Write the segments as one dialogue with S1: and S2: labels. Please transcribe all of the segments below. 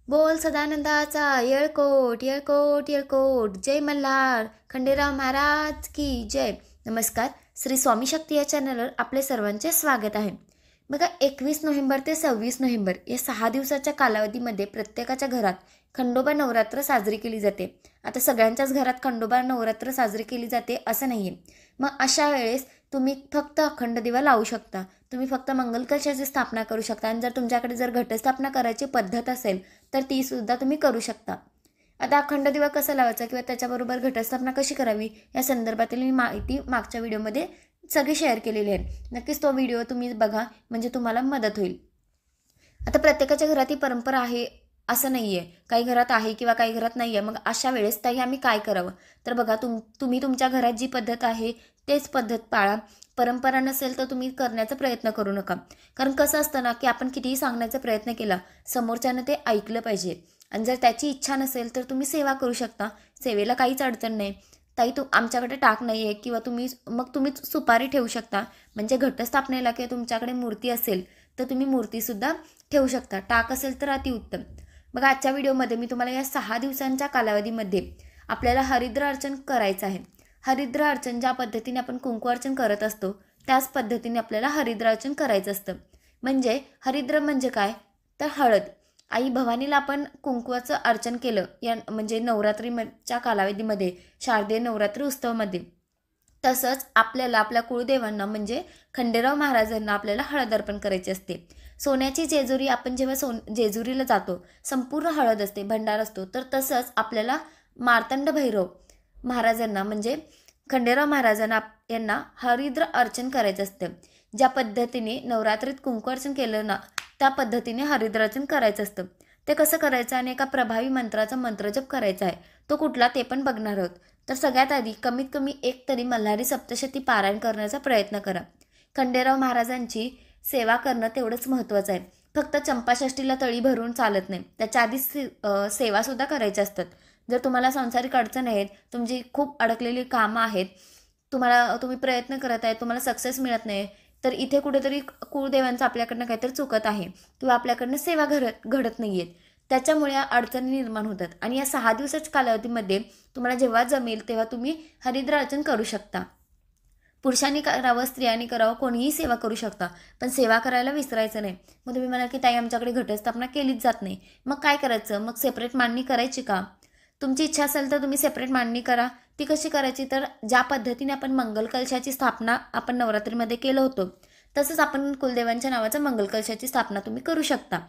S1: बोल सदानंदाचा येळकोट येळकोट येळकोट. जय मल्हार खंडेराव महाराज की जय. नमस्कार. श्री स्वामी शक्ती या चॅनलवर आपले सर्वांचे स्वागत आहे. बघा, 21 नोव्हेंबर ते 26 नोव्हेंबर या 6 दिवसाच्या कालावधीमध्ये प्रत्येकाच्या घरात खंडोबा नवरात्र साजरी केली जाते. आता सगळ्यांच्याच घरात खंडोबा नवरात्र साजरी केली जाते असं नाहीये. मग अशा वेळेस तुम्ही फक्त अखंड दिवा लावू शकता, तुम्ही फक्त मंगल कलशाची स्थापना करू शकता, आणि जर तुमच्याकडे जर घटस्थापना करायची पद्धत असेल तर ती सुद्धा तुम्ही करू शकता. आता अखंड दिवा कसा लावायचा किंवा त्याच्याबरोबर घटस्थापना कशी करावी या संदर्भातील मी माहिती मागच्या व्हिडिओमध्ये सगळी शेअर केलेली आहे. नक्कीच तो व्हिडिओ तुम्ही बघा, म्हणजे तुम्हाला मदत होईल. आता प्रत्येकाच्या घरात ही परंपरा आहे असं नाहीये, काही घरात आहे किंवा काही घरात नाहीये. मग अशा वेळेस ताई आम्ही काय करावं? तर बघा, तुम्ही तुमच्या घरात जी पद्धत आहे तेच पद्धत पाळा. परंपरा नसेल तर तुम्ही करण्याचा प्रयत्न करू नका. कारण कसं असतं ना, की आपण कितीही सांगण्याचा प्रयत्न केला, समोरच्यानं ते ऐकलं पाहिजे. आणि जर त्याची इच्छा नसेल तर तुम्ही सेवा करू शकता, सेवेला काहीच अडचण नाही. ताई आमच्याकडे टाक नाही आहे किंवा तुम्ही सुपारी ठेवू शकता. म्हणजे घटस्थापनेला किंवा तुमच्याकडे मूर्ती असेल तर तुम्ही मूर्तीसुद्धा ठेवू शकता. टाक असेल तर अतिउत्तम. बघा, आजच्या व्हिडिओमध्ये मी तुम्हाला या 6 दिवसांच्या कालावधीमध्ये आपल्याला हरिद्र अर्चन करायचं आहे. हरिद्र अर्चन ज्या पद्धतीने आपण कुंकू अर्चन करत असतो त्याच पद्धतीने आपल्याला हरिद्र अर्चन करायचं असतं. म्हणजे हरिद्र म्हणजे काय? तर हळद. आई भवानीला आपण कुंकवाचं अर्चन केलं या म्हणजे नवरात्रीच्या कालावधीमध्ये, शारदीय नवरात्री उत्सवामध्ये, तसंच आपल्याला आपल्या कुळदेवांना म्हणजे खंडेराव महाराजांना आपल्याला हळद अर्पण करायची असते. सोन्याची जेजुरी, आपण जेव्हा जेजुरीला जातो संपूर्ण हळद असते, भंडार असतो, तर तसंच आपल्याला मार्तंड भैरव महाराजांना म्हणजे खंडेराव महाराजांना यांना हरिद्र अर्चन करायचं असतं. ज्या पद्धतीने नवरात्रीत कुंकू अर्चन केलं ना, त्या पद्धतीने हरिद्र अर्चन करायचं असतं. ते कसं करायचं आणि एका प्रभावी मंत्राचा मंत्रजप करायचा आहे, तो कुठला ते पण बघणार आहोत. तर सगळ्यात आधी कमीत कमी एक तरी मल्हारी सप्तशती पारायण करण्याचा प्रयत्न करा. खंडेराव महाराजांची सेवा करणं तेवढंच महत्त्वाचं आहे. फक्त चंपाषष्टीला तळी भरून चालत नाही, त्याच्या आधी सेवासुद्धा करायच्या असतात. जर तुम्हाला सांसारिक अडचण आहेत, तुमची खूप अडकलेली कामं आहेत, तुम्ही प्रयत्न करत आहे, तुम्हाला सक्सेस मिळत नाही, तर इथे कुठेतरी कुळदेवांचं आपल्याकडनं काहीतरी चुकत आहे किंवा आपल्याकडनं सेवा घडत नाही आहेत. त्याच्यामुळे या अडचणी निर्माण होतात. आणि या 6 दिवसाच्या कालावधीमध्ये तुम्हाला जेव्हा जमेल तेव्हा तुम्ही हरिद्र अर्चन करू शकता. पुरुषांनी करावं, स्त्रियांनी करावं, कोणीही सेवा करू शकता, पण सेवा करायला विसरायचं नाही. मग तुम्ही म्हणाल की ताई आमच्याकडे घटस्थापना केलीच जात नाही, मग काय करायचं? मग सेपरेट मांडणी करायची का? तुमची इच्छा असेल तर तुम्ही सेपरेट मांडणी करा. ती कशी करायची? तर ज्या पद्धतीने आपण मंगल कलशाची स्थापना आपण नवरात्रीमध्ये केलं होतं, तसंच आपण कुलदेवांच्या नावाचं मंगल कलशाची स्थापना तुम्ही करू शकता.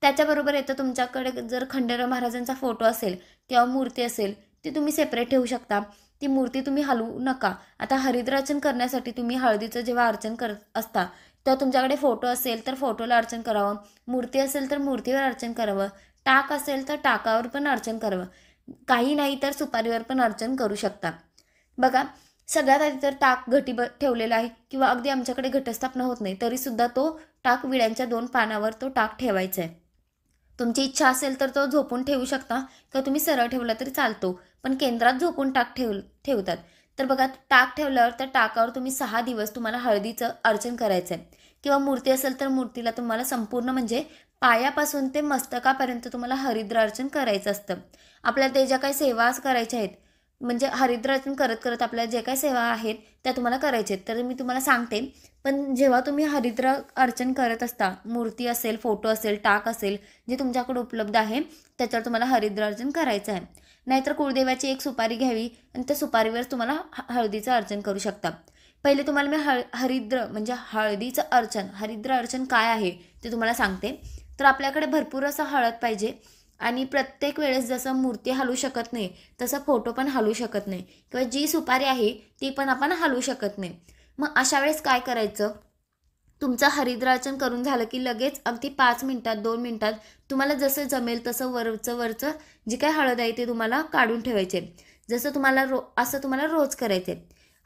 S1: त्याच्याबरोबर येतं, तुमच्याकडे जर खंडेराव महाराजांचा फोटो असेल किंवा मूर्ती असेल, ती तुम्ही सेपरेट ठेवू शकता. ती मूर्ती तुम्ही हलवू नका. आता हरिद्र अर्चन करण्यासाठी तुम्ही हळदीचं जेव्हा अर्चन करत असता तेव्हा तुमच्याकडे फोटो असेल तर फोटोला अर्चन करावं, मूर्ती असेल तर मूर्तीवर अर्चन करावं, टाक असेल तर टाकावर पण अर्चन करावं, काही नाही तर सुपारीवर पण अर्चन करू शकता. बघा, सगळ्यात आधी तर टाक ठेवलेला आहे किंवा अगदी आमच्याकडे घटस्थापना होत नाही तरीसुद्धा तो टाक विड्यांच्या 2 पानावर तो टाक ठेवायचा आहे. तुमची इच्छा असेल तर तो झोपून ठेवू शकता किंवा तुम्ही सरळ ठेवला तरी चालतो, पण केंद्रात झोपून टाक ठेवतात. तर बघा, टाक ठेवल्यावर त्या टाकावर तुम्ही 6 दिवस तुम्हाला हळदीचं अर्चन करायचं आहे. किंवा मूर्ती असेल तर मूर्तीला तुम्हाला संपूर्ण म्हणजे पायापासून ते मस्तकापर्यंत तुम्हाला हरिद्र अर्चन करायचं असतं. आपल्याला ते ज्या काही सेवा करायच्या आहेत, म्हणजे हरिद्र अर्चन करत करत आपल्याला जे काही सेवा आहेत त्या तुम्हाला करायच्या आहेत, तर मी तुम्हाला सांगते. पण जेव्हा तुम्ही हरिद्र अर्चन करत असता, मूर्ती असेल, फोटो असेल, टाक असेल, जे तुमच्याकडे उपलब्ध आहे त्याच्यावर तुम्हाला हरिद्र अर्चन करायचं आहे. नाहीतर कुळदेवाची एक सुपारी घ्यावी आणि त्या सुपारीवर तुम्हाला हळदीचं अर्चन करू शकता. पहिले तुम्हाला मी हरिद्र म्हणजे हळदीचं अर्चन, हरिद्र अर्चन काय आहे ते तुम्हाला सांगते. तर आपल्याकडे भरपूर असं हळद पाहिजे आणि प्रत्येक वेळेस जसं मूर्ती हलवू शकत नाही तसं फोटो पण हलवू शकत नाही किंवा जी सुपारी आहे ती पण आपण हलवू शकत नाही. मग अशा वेळेस काय करायचं? तुमचं हरिद्र अर्चन करून झालं की लगेच अगदी 5 मिनिटात 2 मिनिटात तुम्हाला जसं जमेल तसं वरचं जी काय हळद आहे ते तुम्हाला काढून ठेवायचे. जसं तुम्हाला असं तुम्हाला रोज करायचे.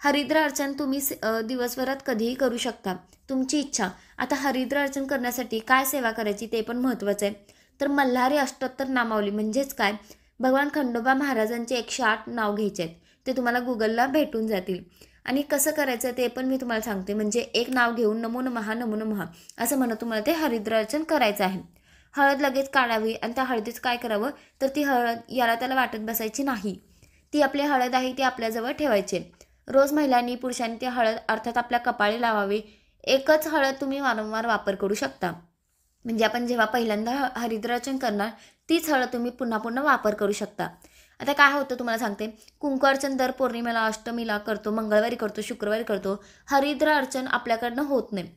S1: हरिद्र अर्चन तुम्ही दिवसभरात कधीही करू शकता, तुमची इच्छा. आता हरिद्र अर्चन करण्यासाठी काय सेवा करायची ते पण महत्त्वाचं आहे. तर मल्हारी अष्टोत्तर नामावली म्हणजेच काय, भगवान खंडोबा महाराजांचे 108 नाव घ्यायचे आहेत. ते तुम्हाला गुगलला भेटून जातील. आणि कसं करायचं ते पण मी तुम्हाला सांगते. म्हणजे एक नाव घेऊन नमो नमः नमो नमः असं म्हणत तुम्हाला ते हरिद्र अर्चन करायचं आहे. हळद लगेच काढावी आणि त्या हळदीच काय करावं तर ती हळद याला त्याला वाटत बसायची नाही. ती आपली हळद आहे ती आपल्याजवळ ठेवायची. रोज महिलांनी पुरुषांनी ती हळद अर्थात आपल्या कपाळी लावावी. एकच हळद तुम्ही वारंवार वापर करू शकता. म्हणजे आपण जेव्हा पहिल्यांदा हरिद्रार्चन करणार तीच हळद तुम्ही पुन्हा पुन्हा वापर करू शकता. आता काय होतं तुम्हाला सांगते, कुंकू दर पौर्णिमेला, अष्टमीला करतो, मंगळवारी करतो, शुक्रवारी करतो. हरिद्रा अर्चन आपल्याकडनं होत नाही.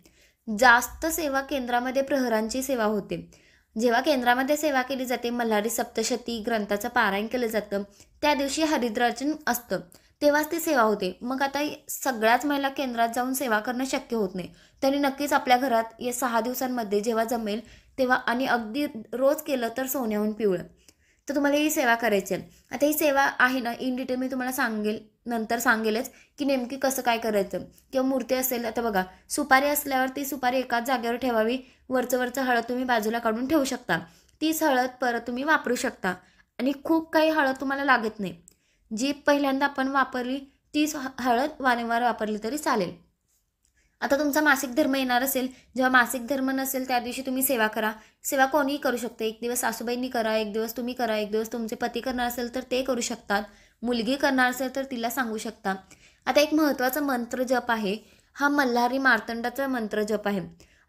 S1: जास्त सेवा केंद्रामध्ये प्रहरांची सेवा होते. जेव्हा केंद्रामध्ये सेवा केली जाते, मल्हारी सप्तशती ग्रंथाचं पारायण केलं जातं, त्या दिवशी हरिद्रार्चन असतं, तेव्हाच ती सेवा होते. मग आता सगळ्याच महिला केंद्रात जाऊन सेवा करणं शक्य होत नाही. त्यांनी नक्कीच आपल्या घरात या 6 दिवसांमध्ये जेव्हा जमेल तेव्हा आणि अगदी रोज केलं तर सोन्याहून पिवळं, तर तुम्हाला ही सेवा करायची आहे. आता ही सेवा आहे ना, इन डिटेल मी तुम्हाला नंतर सांगेलच की नेमकी कसं काय करायचं. किंवा मूर्ती असेल, आता बघा सुपारी असल्यावर ती सुपारी एकाच जागेवर ठेवावी. वरचं हळद तुम्ही बाजूला काढून ठेवू शकता. तीच हळद परत तुम्ही वापरू शकता आणि खूप काही हळद तुम्हाला लागत नाही. जी पहिल्यांदा आपण वापरली तीच हळद वारंवार वापरली तरी चालेल. आता तुमचा मासिक धर्म येणार असेल, जेव्हा मासिक धर्म नसेल त्या दिवशी तुम्ही सेवा करा. सेवा कोणीही करू शकते. एक दिवस सासूबाईंनी करा, एक दिवस तुम्ही करा, एक दिवस तुमचे पती करणार असेल तर ते करू शकतात, मुलगी करणार असेल तर तिला सांगू शकता. आता एक महत्त्वाचा मंत्र जप आहे, हा मल्हारी मार्तंडाचा मंत्र जप आहे.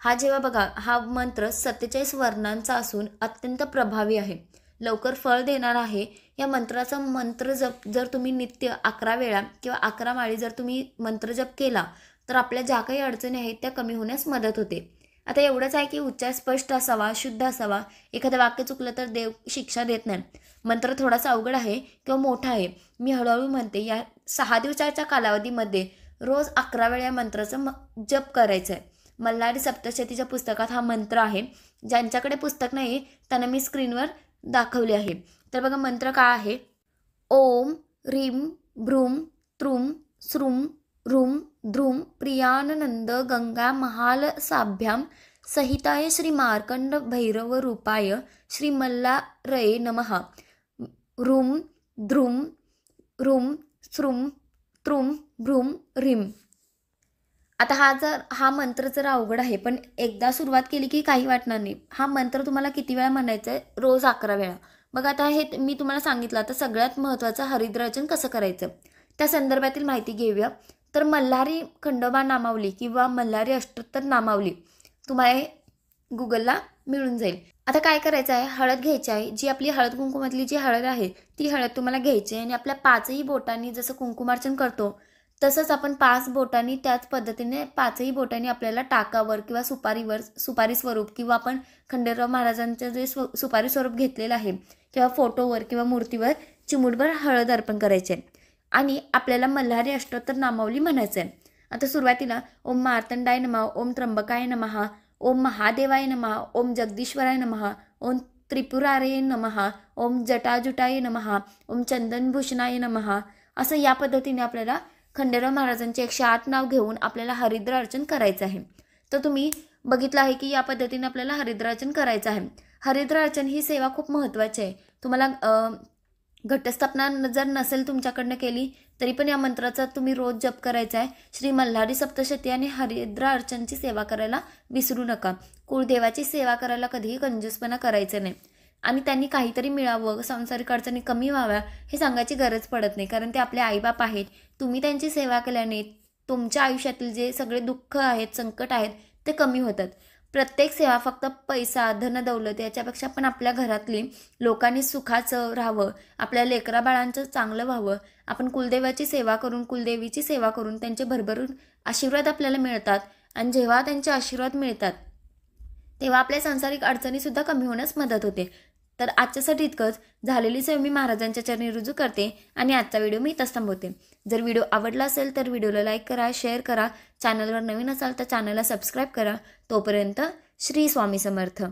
S1: हा जेव्हा बघा, हा मंत्र 47 वर्णांचा असून अत्यंत प्रभावी आहे, लवकर फळ देणार आहे. या मंत्राचा मंत्र जप जर तुम्ही नित्य 11 वेळा किंवा 11 माळी जर तुम्ही मंत्र जप केला तर आपल्या ज्या काही अडचणी आहेत त्या कमी होण्यास मदत होते. आता एवढंच आहे की उच्चार स्पष्ट असावा, शुद्ध असावा. एखादं वाक्य चुकलं तर देव शिक्षा देत नाही. मंत्र थोडासा अवघड आहे किंवा मोठा आहे, मी हळूहळू म्हणते. या 6 दिवसाच्या कालावधीमध्ये रोज 11 वेळा या मंत्राचं जप करायचं आहे. मल्हारी सप्तशतीच्या पुस्तकात हा मंत्र आहे. ज्यांच्याकडे पुस्तक नाही त्यांना मी स्क्रीनवर दाखवले आहे. तर बघा मंत्र काय आहे, ओम ह्रीम भ्रूम त्रुम श्रुम ह्रूम ध्रुम प्रियानंद गंगा महाल साभ्याम सहिताय श्री मार्कंड भैरव रूपाय श्री मल्लारये नमः. ह्रूम ध्रुम ह्रूम श्रुम त्रुम भ्रूम ह्रीम. आता हा मंत्र जर अवघड आहे, पण एकदा सुरुवात केली की काही वाटणार नाही. हा मंत्र तुम्हाला किती वेळा म्हणायचा आहे, रोज 11 वेळा. मग आता हे मी तुम्हाला सांगितलं. आता सगळ्यात महत्त्वाचं हरिद्रार्चन कसं करायचं त्या संदर्भातील माहिती घेऊया. तर मल्हारी खंडोबा नामावली किंवा मल्हारी अष्टोत्तर नामावली तुम्हाला गुगलला मिळून जाईल. आता काय करायचं आहे, हळद घ्यायची आहे. जी आपली हळद कुंकुमातली जी हळद आहे ती हळद तुम्हाला घ्यायची आहे आणि आपल्या 5ही बोटांनी जसं कुंकुमार्चन करतो तसंच आपण 5 बोटांनी त्याच पद्धतीने 5ही बोटांनी आपल्याला टाकावर किंवा सुपारी स्वरूप किंवा आपण खंडेराव महाराजांचं जे सुपारी स्वरूप घेतलेलं आहे किंवा फोटोवर किंवा मूर्तीवर चिमूटभर हळद अर्पण करायचे आणि आपल्याला मल्हारी अष्टोत्तर नामावली म्हणायचं आहे. आता सुरुवातीला ओम मार्तंडाय नमः, ओम त्र्यंबकाय नमः, ओम महादेवाय नमः, ओम जगदीश्वराय नमः, ओम त्रिपुरारे नमः, ओम जटाजुटाय नमः, ओम चंदनभूषणाय नमः, असं या पद्धतीने आपल्याला खंडेराव महाराजांचे 108 नाव घेऊन आपल्याला हरिद्रार्चन करायचं आहे. तर तुम्ही बघितलं आहे की या पद्धतीने आपल्याला हरिद्रार्चन करायचं आहे. हरिद्रार्चन ही सेवा खूप महत्त्वाची आहे. तुम्हाला घटस्थापना जर नसेल तुमच्याकडनं केली तरी पण या मंत्राचा तुम्ही रोज जप करायचा आहे. श्री मल्हारी सप्तशती आणि हरिद्रार्चनची सेवा करायला विसरू नका. कुळदेवाची सेवा करायला कधीही कंजूसपणा करायचं नाही आणि त्यांनी काहीतरी मिळावं, सांसारिक अडचणी कमी व्हाव्या हे सांगायची गरज पडत नाही, कारण ते आपले आईबाप आहेत. तुम्ही त्यांची सेवा केल्याने तुमच्या आयुष्यातील जे सगळे दुःख आहेत, संकट आहेत ते कमी होतात. प्रत्येक सेवा फक्त पैसा, धन, दौलत याच्यापेक्षा पण आपल्या घरातली लोकांनी सुखाचं राहावं, आपल्या लेकरा बाळांचं चांगलं व्हावं. आपण कुलदेवाची सेवा करून, कुलदेवीची सेवा करून त्यांचे भरभरून आशीर्वाद आपल्याला मिळतात आणि जेव्हा त्यांचे आशीर्वाद मिळतात तेव्हा आपल्या सांसारिक अडचणीसुद्धा कमी होण्यास मदत होते. तर आजच्यासाठी इतकंच. झालेली सेवा मी महाराजांच्या चरणी रुजू करते आणि आजचा व्हिडिओ मी इथंच थांबवते. जर व्हिडिओ आवडला असेल तर व्हिडिओला लाईक करा, शेअर करा. चॅनलवर नवीन असाल तर चॅनलला सबस्क्राईब करा. तोपर्यंत श्री स्वामी समर्थ.